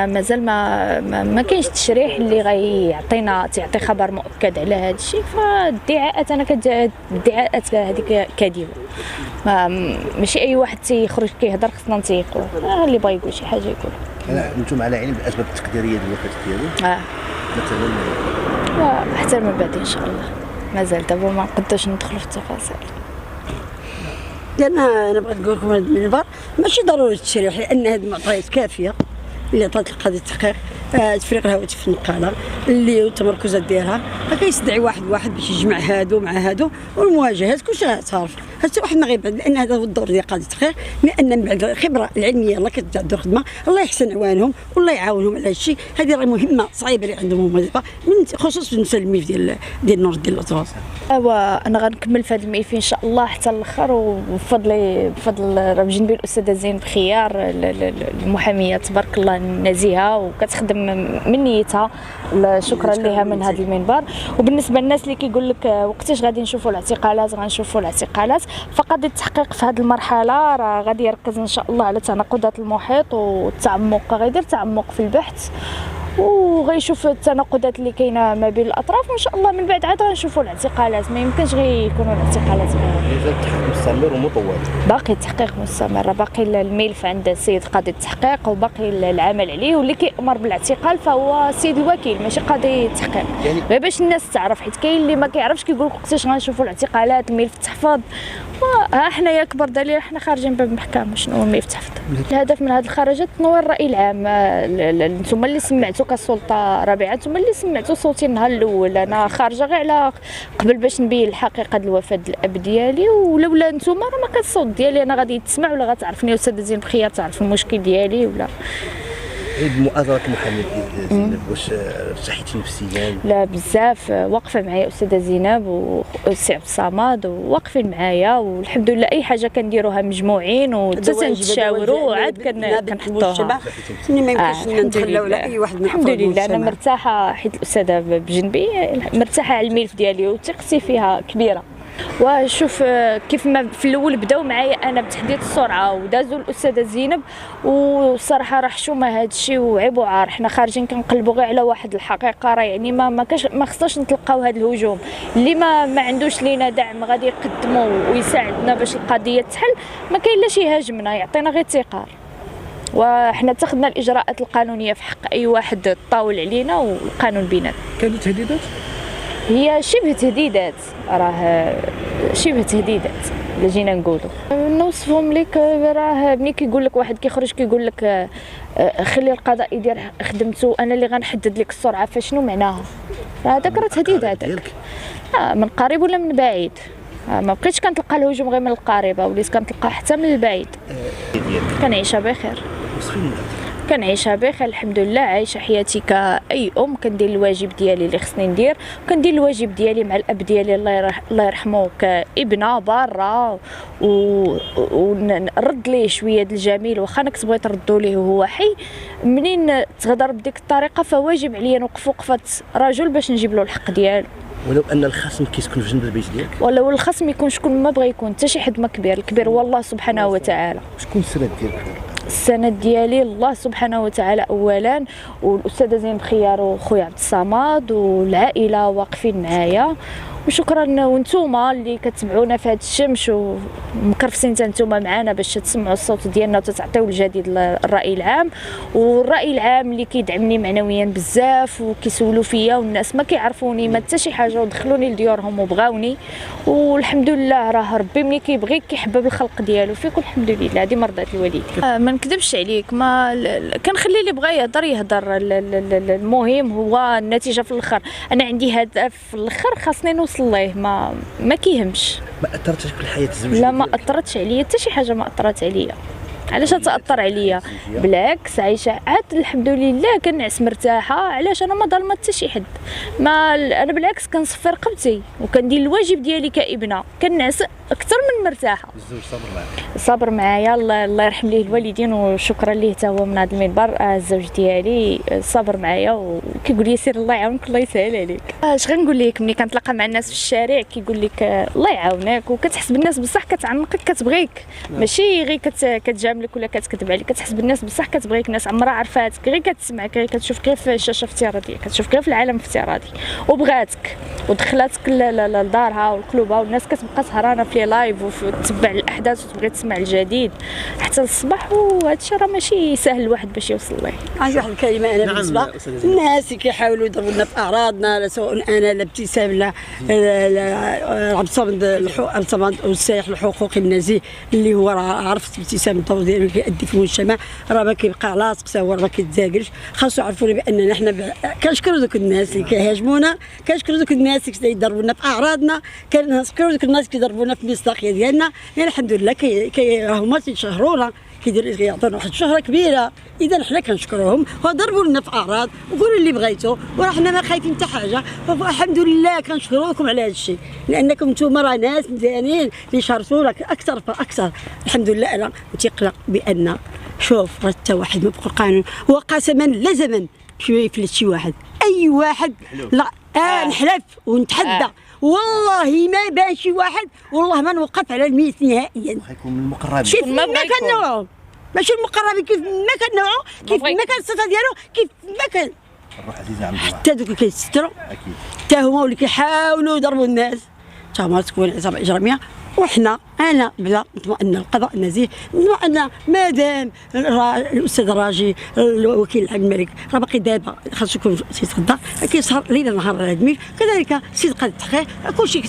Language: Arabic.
مازال ما كاينش تشريح اللي تعطي خبر مؤكد على هذا الشيء. فالادعاءات انا الادعاءات هذيك كاذبه، ماشي اي واحد تيخرج كيهضر خصنا نتيقوا، اللي بغى يقول شي حاجه يقول. انتم على علم بالاسباب التقديريه ديال الوفاه ديالو؟ مثلا حتى من بعد ان شاء الله، مازال دابا ما نقدرش ندخلوا في التفاصيل. لان انا بغيت نقول لكم هذا المنبر ماشي ضروري التشريح، لان هذه المعطيات كافيه اللي عطات القضيه التحقيق، تفريق الهواتف في النقاله اللي والتمركزات ديالها، كيستدعي واحد باش يجمع هادو مع هادو، والمواجهات كلشي غتعرف، حتى واحد ما غيبعد، لان هذا هو الدور ديال قضيه التحقيق. لان من بعد الخبره العلميه الله كتبدا دور خدمه، الله يحسن عوانهم والله يعاونهم على هذا الشيء. هذه راه مهمه صعيبه اللي عندهم هما دابا، خصوصا بالنسبه للملف ديال نور الدين الاطراس. انا غنكمل في هذا الملف ان شاء الله حتى الاخر، وبفضل راه بجنبي الاستاذه زينب خيار المحاميه تبارك الله نزيهه وكتخدم من نيتها، شكرا لها من هذا المنبر. وبالنسبه للناس اللي كيقول لك وقتاش غادي نشوفوا الاعتقالات، غنشوفوا الاعتقالات. فقضيه التحقيق في هذه المرحله راه غادي يركز ان شاء الله على تناقضات المحيط والتعمق، غيدير تعمق في البحث وغيشوف التناقضات اللي كاينه ما بين الاطراف، وان شاء الله من بعد عاد غنشوفوا الاعتقالات. ما يمكنش غير يكونوا الاعتقالات. مازال التحقيق مستمر ومطول؟ باقي التحقيق مستمر، باقي الملف عند السيد قاضي التحقيق وباقي العمل عليه، واللي كيأمر بالاعتقال فهو السيد الوكيل ماشي قاضي التحقيق. غير باش الناس تعرف، حيت كاين اللي ما كيعرفش كيقول وقتاش غنشوفوا الاعتقالات، الملف تحفظ. ها حنا يا كبر دليل حنا خارجين باب المحكمه، شنو الملف تحفظ. الهدف من هذه الخرجات تنوير الراي العام. نتوما اللي سمعتوا كسلطه رابعه، نتوما اللي سمعتوا صوتي النهار الاول، انا خارجه غير على قبل باش نبين الحقيقه ديال الوفاه الاب ديالي، ولولا نتوما راه ما كان الصوت ديالي انا غادي يتسمع، ولا غتعرفني استاذه زينب خيار تعرف المشكل ديالي ولا. المؤازره المحاميه زينب واش صحيتي نفسيا؟ لا بزاف، واقفه معايا استاذه زينب والسي عبد الصمد واقفين معايا، والحمد لله اي حاجه كنديروها مجموعين وتنتشاوروا وعاد كنحطوها. ما يمكنش نتخلاو على اي واحد من الحمد لله انا مرتاحه، حيت الاستاذه بجنبي مرتاحه على الملف ديالي وثقتي فيها كبيره. وشوف كيف ما في الاول بداو معايا انا بتحديد السرعه ودازوا الاستاذه زينب، والصراحه راه حشومه هذا الشيء وعيب وعار. حنا خارجين كنقلبوا غير على واحد الحقيقه، راه يعني ما خصناش نتلقاو هذا الهجوم. اللي ما عندوش لينا دعم غادي يقدموا ويساعدنا باش القضيه تحل، ما كاين لا شي يهاجمنا، يعطينا غير ثقه. وحنا اتخذنا الاجراءات القانونيه في حق اي واحد طاول علينا، والقانون بيناتنا. كانوا تهديدات؟ هي شبه تهديدات، راه شبه تهديدات اللي جينا نقولوا نوصفهم لك. راه ملي كيقول لك واحد كيخرج كيقول لك خلي القضاء يدير خدمته، انا اللي غنحدد لك السرعه، فشنو معناها؟ هذاك راه تهديد هذاك. من قريب ولا من بعيد؟ ما بقيتش كنتلقى الهجوم غير من القريبه، وليت كنتلقى حتى من البعيد. كنعيشها بخير، كنعيشها بخير الحمد لله، عايشه حياتي كاي ام، كندير الواجب ديالي اللي خصني ندير، وكندير الواجب ديالي مع الاب ديالي الله يرحمه كابنه بارا، ونرد ليه شويه د الجميل، واخا انا كنت بغيت نردو ليه وهو حي. منين تغدر بديك الطريقه فواجب عليا نوقف وقفه رجل باش نجيب له الحق ديالو. ولو ان الخصم كيسكن في جنب البيت ديالك؟ ولو الخصم يكون شكون ما بغى يكون، حتى شي حد ما كبير، الكبير هو الله سبحانه وتعالى. شكون السند ديالك؟ السند ديالي الله سبحانه وتعالى اولا، والاستاذه زينب خيار وخويا عبد الصمد والعائله واقفين معايا، وشكرا. وانتوما اللي كتسمعونا في هذا الشمس ومكرفسين حتى نتوما معنا باش تسمعوا الصوت ديالنا وتعطيو الجديد للراي العام. والراي العام اللي كيدعمني معنويا بزاف وكيسولوا فيا، والناس ما كيعرفوني ما حتى شي حاجه ودخلوني لديورهم وبغاوني، والحمد لله. راه ربي ملي كيبغيك كيحبب الخلق ديالو فيك، والحمد لله هذه مرضات الوالدين. ما نكذبش عليك، ما كنخلي اللي بغى يهضر يهضر. المهم هو النتيجه في الاخر. انا عندي هدف في الاخر خاصني نوصل ليه، ما كيهمش. ما اثرتش في الحياه الزوجيه؟ لا ما اثرتش عليا حتى شي حاجه، ما اثرت عليا. علاش تاثر عليا؟ بالعكس عايشه عاد الحمد لله، كنعس مرتاحه. علاش؟ انا ما ظلمت حتى شي حد، ما انا بالعكس كنصفي رقبتي وكندير الواجب ديالي كابنه، كنعس اكثر من مرتاحه. الزوج صبر معك. صبر معايا، الله يرحم ليه الوالدين وشكرا ليه حتى هو من هذا المنبر. الزوج ديالي صبر معايا وكيقول لي سير الله يعاونك الله يسهل عليك. اش غنقول لك، ملي كنتلاقى مع الناس في الشارع كيقول لك الله يعاونك، وكتحس بالناس بصح كتعنقك كتبغيك، ماشي غير كتجاملك ولا كتكذب عليك، كتحس بالناس بصح كتبغيك. ناس عمرها عرفاتك، غير كتسمعك، غير كتشوفك غير في الشاشه افتراضيه، كتشوفك غير في العالم الافتراضي وبغاتك ودخلاتك لدارها ولقلوبها، والناس كتبقى سهرانه في لايف وتتبع الاحداث وتبغي تسمع الجديد حتى الصباح. وهذا الشيء راه ماشي سهل الواحد باش يوصل ليه. عندي واحد الكلمه انا بالنسبه الناس اللي كيحاولوا يضربونا في اعراضنا، لا سواء انا لا ابتسام لا عبد الصمد والسائح الحقوقي النزيه اللي هو راه عرفت ابتسام الدور ديالو كيأدي في المجتمع، راه ما كيبقى لاصق، هو ما كيتزاكرش. خاصو يعرفونا باننا حنا كنشكروا دوك الناس اللي كيهاجمونا، كنشكروا دوك الناس اللي كيضربونا في اعراضنا، كنشكروا دوك الناس اللي كيضربونا في المصداقيه ديالنا. يعني الحمد لله هما تيشهرونا، كيعطونا واحد الشهره كبيره. اذا حنا كنشكروهم وضربوا لنا في اعراض وقولوا اللي بغيتوا، وراه حنا ما خايفين حتى حاجه. الحمد لله كنشكروكم على هذا الشيء، لانكم نتوما راه ناس مزيانين اللي شاركونا اكثر فاكثر. الحمد لله. انا متيقنه بان شوف راه حتى واحد ما بقى القانون، وقسما لا زمن يفلت شي واحد، اي واحد لا نحلف ونتحدى والله ما بان شي واحد، والله ما نوقف على الميت نهائيا. غيكون من المقربين كيف ما كنوعو، ماشي المقربين، كيف ما كنوعو، كيف ما كان الصفه ديالو، كيف ما كان الروح عزيزه عند الله. حتى دوك اللي كيستروا اكيد حتى هما اللي كيحاولوا يضربوا الناس، حتى هما تكون عصابه اجراميه. وحنا انا بلا مطمئنه القضاء النزيه، مطمئنه مادام الاستاذ الراجي الوكيل العام الملك راه باقي دابا خاصو يكون تيتغدى، كيسهر ليل نهار على هاد الملف، كذلك سيد قاضي التحقيق كلشي